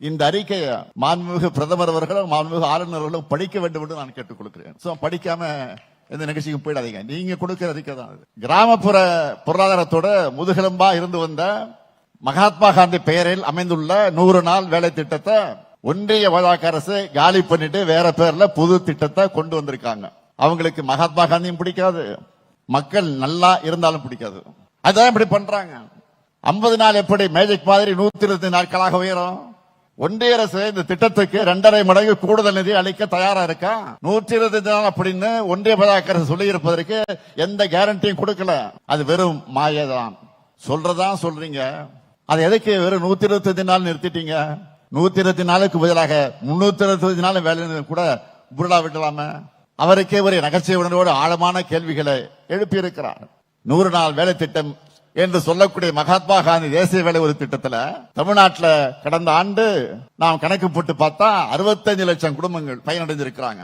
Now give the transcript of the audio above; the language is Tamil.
இந்த அறிக்கையை மாண்புமிகு பிரதமர் அவர்களும் மாண்புமிகு ஆளுநர் அவர்களும் படிக்க வேண்டும் என்று நான் கேட்டுக் கொடுக்கிறேன். படிக்காம எந்த நிகழ்ச்சிக்கும் போயிடாதீங்க. நீங்க கொடுக்கிற அறிக்கை தான் அது. கிராமப்புற பொருளாதாரத்தோட முதுகெலும்பா இருந்து வந்த மகாத்மா காந்தி பெயரில் அமைந்துள்ள 100 நாள் வேலை திட்டத்தை ஒன்றிய பாஜக அரசு காலி பண்ணிட்டு வேற பேர்ல புது திட்டத்தை கொண்டு வந்திருக்காங்க. அவங்களுக்கு மகாத்மா காந்தியும் பிடிக்காது, மக்கள் நல்லா இருந்தாலும் பிடிக்காது. அதான் இப்படி பண்றாங்க. 50 நாள் எப்படி மேஜிக் மாதிரி 120 நாட்களாக உயரும். ஒன்றிய அரசு இந்த திட்டத்துக்கு 2.5 மடங்கு கூடுதல் நிதி அளிக்க தயாரா இருக்கா. 120 நாள் அப்படின்னு ஒன்றிய பாஜக அரசு சொல்லி இருப்பதற்கு எந்த கேரண்டியும் கொடுக்கல. அது வெறும் மாயதான். சொல்றதா சொல்றீங்க. அது எதுக்கு வெறும் 125 நாள் நிறுத்திட்டீங்க? 120 நாளுக்கு பதிலாக 365 நாள் வேலை கூட புரடா விடலாம. அவருக்கே ஒரு நகைச்சுவை உணர்வோடு ஆழமான கேள்விகளை எழுப்பி இருக்கிறார். 100 நாள் வேலை திட்டம் என்று சொல்லக்கூடிய மகாத்மா காந்தி தேசிய வேலை ஒரு திட்டத்தில் தமிழ்நாட்டில் கடந்த ஆண்டு நாம் கணக்கு போட்டு பார்த்தா 65 லட்சம் குடும்பங்கள் பயனடைந்திருக்கிறாங்க.